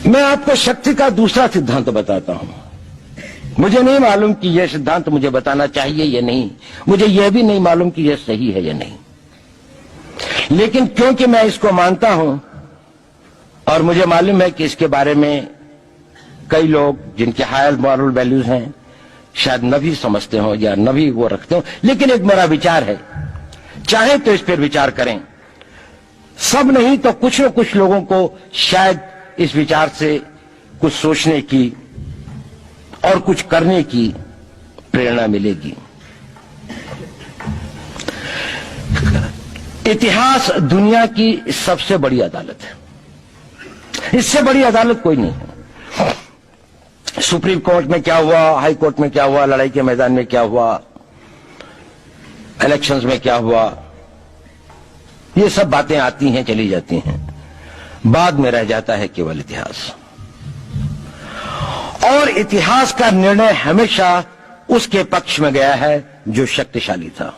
मैं आपको शक्ति का दूसरा सिद्धांत बताता हूं। मुझे नहीं मालूम कि यह सिद्धांत मुझे बताना चाहिए या नहीं, मुझे यह भी नहीं मालूम कि यह सही है या नहीं, लेकिन क्योंकि मैं इसको मानता हूं और मुझे मालूम है कि इसके बारे में कई लोग जिनके हायर मॉरल वैल्यूज हैं शायद न भी समझते हो या न भी वो रखते हो, लेकिन एक मेरा विचार है, चाहे तो इस पर विचार करें। सब नहीं तो कुछ न कुछ लोगों को शायद इस विचार से कुछ सोचने की और कुछ करने की प्रेरणा मिलेगी। इतिहास दुनिया की सबसे बड़ी अदालत है, इससे बड़ी अदालत कोई नहीं है। सुप्रीम कोर्ट में क्या हुआ, हाई कोर्ट में क्या हुआ, लड़ाई के मैदान में क्या हुआ, इलेक्शंस में क्या हुआ, ये सब बातें आती हैं चली जाती हैं, बाद में रह जाता है केवल इतिहास। और इतिहास का निर्णय हमेशा उसके पक्ष में गया है जो शक्तिशाली था।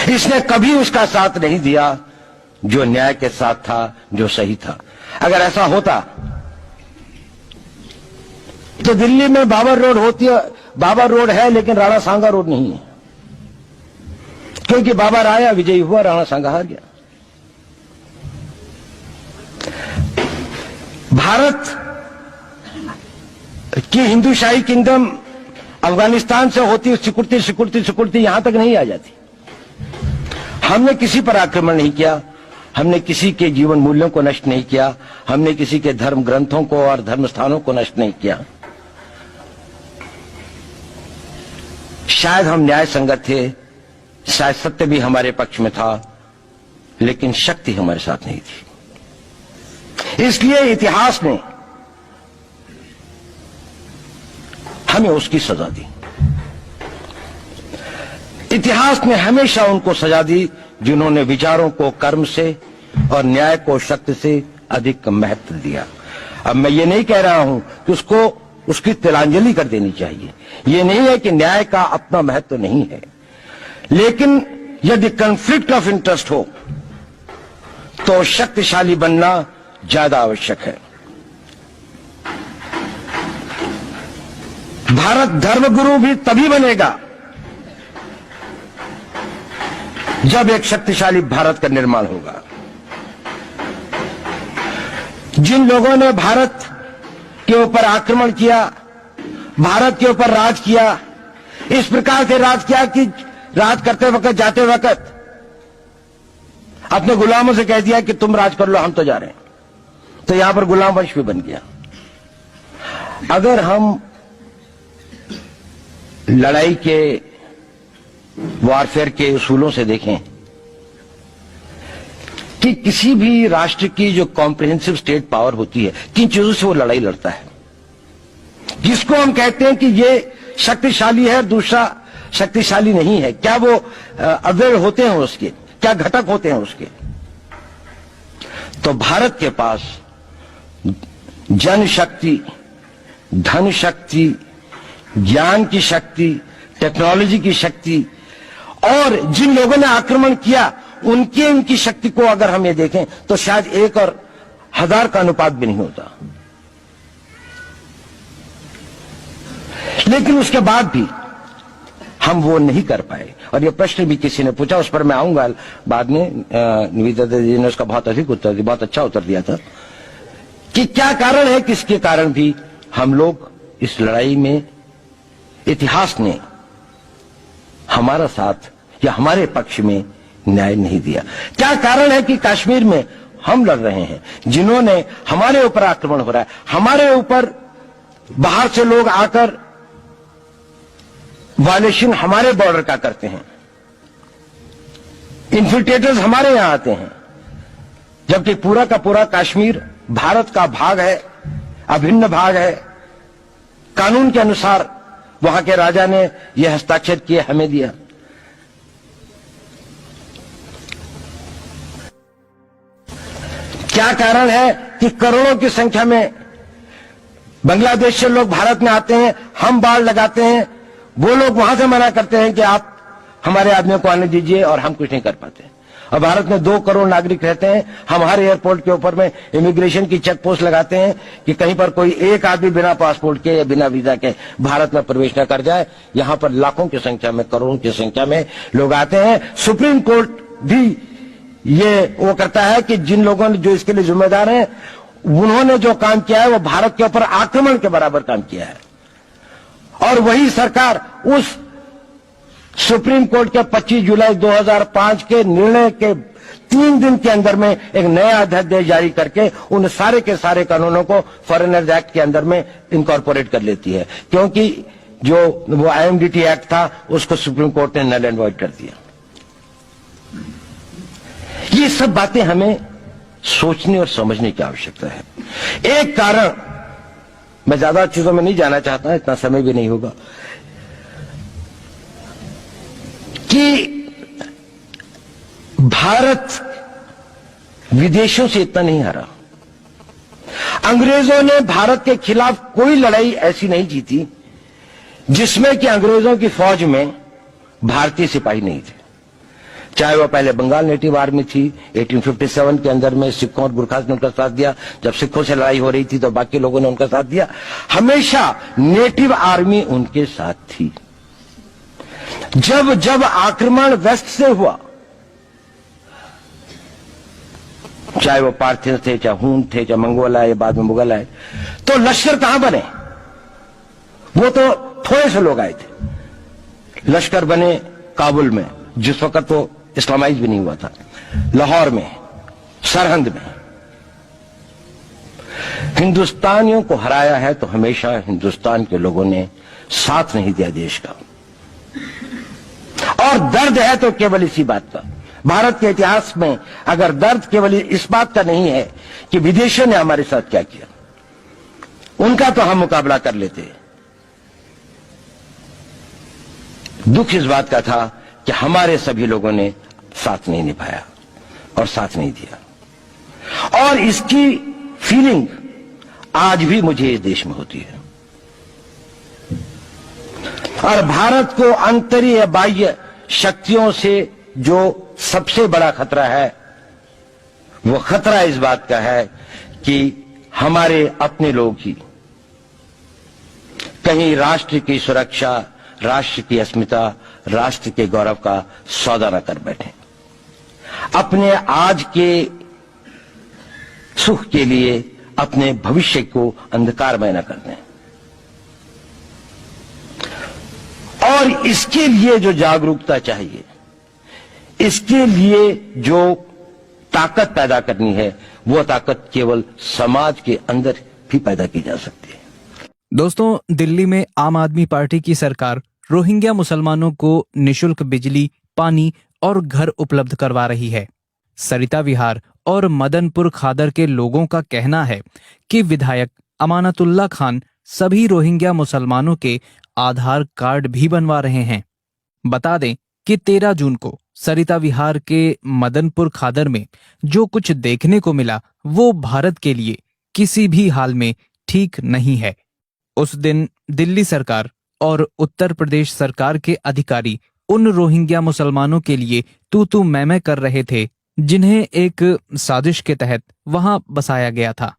इसने कभी उसका साथ नहीं दिया जो न्याय के साथ था, जो सही था। अगर ऐसा होता तो दिल्ली में बाबर रोड होती है, बाबर रोड है लेकिन राणा सांगा रोड नहीं है, क्योंकि बाबर आया, विजयी हुआ, राणा सांगा हार गया। भारत की हिंदूशाही किंगडम अफगानिस्तान से होती सिकुड़ती सिकुड़ती सिकुड़ती यहां तक नहीं आ जाती। हमने किसी पर आक्रमण नहीं किया, हमने किसी के जीवन मूल्यों को नष्ट नहीं किया, हमने किसी के धर्म ग्रंथों को और धर्म स्थानों को नष्ट नहीं किया। शायद हम न्याय संगत थे, शायद सत्य भी हमारे पक्ष में था, लेकिन शक्ति हमारे साथ नहीं थी। इसलिए इतिहास ने हमें उसकी सजा दी। इतिहास ने हमेशा उनको सजा दी जिन्होंने विचारों को कर्म से और न्याय को शक्ति से अधिक महत्व दिया। अब मैं ये नहीं कह रहा हूं कि उसको उसकी तिलांजलि कर देनी चाहिए, ये नहीं है कि न्याय का अपना महत्व नहीं है, लेकिन यदि कॉन्फ्लिक्ट ऑफ इंटरेस्ट हो तो शक्तिशाली बनना ज्यादा आवश्यक है। भारत धर्मगुरु भी तभी बनेगा जब एक शक्तिशाली भारत का निर्माण होगा। जिन लोगों ने भारत के ऊपर आक्रमण किया, भारत के ऊपर राज किया, इस प्रकार से राज किया कि राज करते वक्त, जाते वक्त अपने गुलामों से कह दिया कि तुम राज कर लो, हम तो जा रहे हैं, तो यहां पर गुलाम वंश भी बन गया। अगर हम लड़ाई के वॉरफेयर के उसूलों से देखें कि किसी भी राष्ट्र की जो कॉम्प्रिहेंसिव स्टेट पावर होती है, किन चीजों से वो लड़ाई लड़ता है, जिसको हम कहते हैं कि ये शक्तिशाली है, दूसरा शक्तिशाली नहीं है, क्या वो अवयव होते हैं उसके, क्या घटक होते हैं उसके। तो भारत के पास जनशक्ति, धन शक्ति, ज्ञान की शक्ति, टेक्नोलॉजी की शक्ति, और जिन लोगों ने आक्रमण किया उनकी शक्ति को अगर हम ये देखें तो शायद 1 और 1000 का अनुपात भी नहीं होता। लेकिन उसके बाद भी हम वो नहीं कर पाए। और ये प्रश्न भी किसी ने पूछा, उस पर मैं आऊंगा बाद में। निवेदिता जी ने उसका बहुत अधिक उत्तर दिया, बहुत अच्छा उत्तर दिया था कि क्या कारण है, किसके कारण भी हम लोग इस लड़ाई में इतिहास ने हमारा साथ या हमारे पक्ष में न्याय नहीं दिया। क्या कारण है कि कश्मीर में हम लड़ रहे हैं, जिन्होंने हमारे ऊपर आक्रमण हो रहा है, हमारे ऊपर बाहर से लोग आकर वायलेशन हमारे बॉर्डर का करते हैं, इन्फिल्ट्रेटर्स हमारे यहां आते हैं, जबकि पूरा का पूरा कश्मीर भारत का भाग है, अभिन्न भाग है। कानून के अनुसार वहां के राजा ने यह हस्ताक्षर किए, हमें दिया। क्या कारण है कि करोड़ों की संख्या में बांग्लादेश से लोग भारत में आते हैं, हम बाड़ लगाते हैं, वो लोग वहां से मना करते हैं कि आप हमारे आदमियों को आने दीजिए, और हम कुछ नहीं कर पाते। और भारत में 2 करोड़ नागरिक रहते हैं। हम हर एयरपोर्ट के ऊपर में इमिग्रेशन की चेक पोस्ट लगाते हैं कि कहीं पर कोई एक आदमी बिना पासपोर्ट के या बिना वीजा के भारत में प्रवेश न कर जाए। यहां पर लाखों की संख्या में, करोड़ों की संख्या में लोग आते हैं। सुप्रीम कोर्ट भी ये वो करता है कि जिन लोगों ने जो इसके लिए जिम्मेदार हैं, उन्होंने जो काम किया है वो भारत के ऊपर आक्रमण के बराबर काम किया है। और वही सरकार उस सुप्रीम कोर्ट के 25 जुलाई 2005 के निर्णय के 3 दिन के अंदर में एक नया अध्यादेश जारी करके उन सारे के सारे कानूनों को फॉरेनर्स एक्ट के अंदर में इनकॉर्पोरेट कर लेती है, क्योंकि जो वो IMDT एक्ट था उसको सुप्रीम कोर्ट ने नल एंड वॉइड कर दिया। ये सब बातें हमें सोचने और समझने की आवश्यकता है। एक कारण, मैं ज्यादा चीजों में नहीं जाना चाहता, इतना समय भी नहीं होगा, कि भारत विदेशों से इतना नहीं हारा। अंग्रेजों ने भारत के खिलाफ कोई लड़ाई ऐसी नहीं जीती जिसमें कि अंग्रेजों की फौज में भारतीय सिपाही नहीं थे। चाहे वह पहले बंगाल नेटिव आर्मी थी, 1857 के अंदर में सिखों और गुरखास ने उनका साथ दिया। जब सिखों से लड़ाई हो रही थी तो बाकी लोगों ने उनका साथ दिया। हमेशा नेटिव आर्मी उनके साथ थी। जब जब आक्रमण वेस्ट से हुआ, चाहे वो पार्थियन थे, चाहे हून थे, चाहे मंगोल आए, बाद में मुगल आए, तो लश्कर कहां बने? वो तो थोड़े से लोग आए थे। लश्कर बने काबुल में, जिस वक्त वो इस्लामाइज भी नहीं हुआ था, लाहौर में, सरहंद में। हिंदुस्तानियों को हराया है तो हमेशा हिंदुस्तान के लोगों ने साथ नहीं दिया देश का। और दर्द है तो केवल इसी बात का। भारत के इतिहास में अगर दर्द केवल इस बात का नहीं है कि विदेशियों ने हमारे साथ क्या किया, उनका तो हम मुकाबला कर लेते। दुख इस बात का था कि हमारे सभी लोगों ने साथ नहीं निभाया और साथ नहीं दिया। और इसकी फीलिंग आज भी मुझे इस देश में होती है। और भारत को आंतरिक बाह्य शक्तियों से जो सबसे बड़ा खतरा है, वो खतरा इस बात का है कि हमारे अपने लोग ही कहीं राष्ट्र की सुरक्षा, राष्ट्र की अस्मिता, राष्ट्र के गौरव का सौदा न कर बैठे, अपने आज के सुख के लिए अपने भविष्य को अंधकारमय न कर दें। और इसके लिए जो जागरूकता चाहिए, इसके लिए जो ताकत पैदा करनी है, वो ताकत केवल समाज के अंदर भी पैदा की जा सकती है। दोस्तों, दिल्ली में आम आदमी पार्टी की सरकार रोहिंग्या मुसलमानों को निशुल्क बिजली, पानी और घर उपलब्ध करवा रही है। सरिता विहार और मदनपुर खादर के लोगों का कहना है कि विधायक अमानतुल्लाह खान सभी रोहिंग्या मुसलमानों के आधार कार्ड भी बनवा रहे हैं। बता दें कि 13 जून को सरिता विहार के मदनपुर खादर में जो कुछ देखने को मिला वो भारत के लिए किसी भी हाल में ठीक नहीं है। उस दिन दिल्ली सरकार और उत्तर प्रदेश सरकार के अधिकारी उन रोहिंग्या मुसलमानों के लिए तू मैं कर रहे थे जिन्हें एक साजिश के तहत वहां बसाया गया था।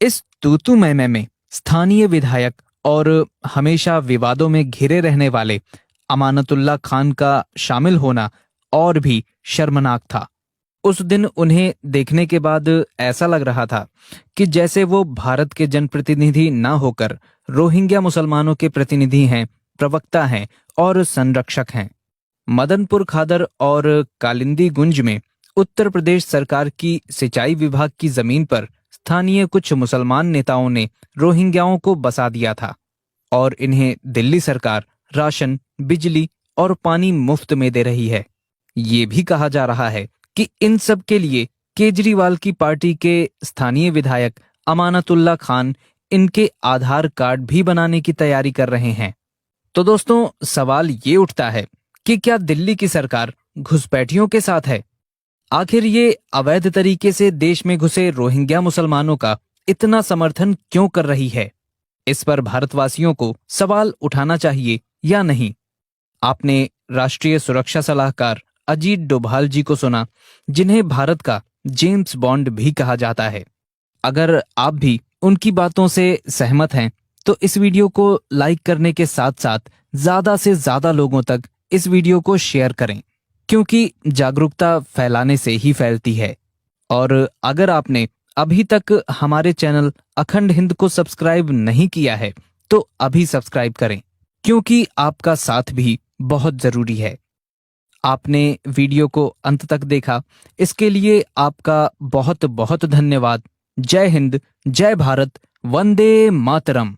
इस तू मैं में स्थानीय विधायक और हमेशा विवादों में घिरे रहने वाले अमानतुल्लाह खान का शामिल होना और भी शर्मनाक था। उस दिन उन्हें देखने के बाद ऐसा लग रहा था कि जैसे वो भारत के जनप्रतिनिधि ना होकर रोहिंग्या मुसलमानों के प्रतिनिधि हैं, प्रवक्ता हैं और संरक्षक हैं। मदनपुर खादर और कालिंदी गुंज में उत्तर प्रदेश सरकार की सिंचाई विभाग की जमीन पर स्थानीय कुछ मुसलमान नेताओं ने रोहिंग्याओं को बसा दिया था और इन्हें दिल्ली सरकार राशन, बिजली और पानी मुफ्त में दे रही है। ये भी कहा जा रहा है कि इन सब के लिए केजरीवाल की पार्टी के स्थानीय विधायक अमानतुल्लाह खान इनके आधार कार्ड भी बनाने की तैयारी कर रहे हैं। तो दोस्तों, सवाल ये उठता है कि क्या दिल्ली की सरकार घुसपैठियों के साथ है? आखिर ये अवैध तरीके से देश में घुसे रोहिंग्या मुसलमानों का इतना समर्थन क्यों कर रही है? इस पर भारतवासियों को सवाल उठाना चाहिए या नहीं? आपने राष्ट्रीय सुरक्षा सलाहकार अजीत डोभाल जी को सुना, जिन्हें भारत का जेम्स बॉन्ड भी कहा जाता है। अगर आप भी उनकी बातों से सहमत हैं तो इस वीडियो को लाइक करने के साथ साथ ज्यादा से ज्यादा लोगों तक इस वीडियो को शेयर करें, क्योंकि जागरूकता फैलाने से ही फैलती है। और अगर आपने अभी तक हमारे चैनल अखंड हिंद को सब्सक्राइब नहीं किया है तो अभी सब्सक्राइब करें, क्योंकि आपका साथ भी बहुत जरूरी है। आपने वीडियो को अंत तक देखा, इसके लिए आपका बहुत बहुत धन्यवाद। जय हिंद, जय भारत, वंदे मातरम।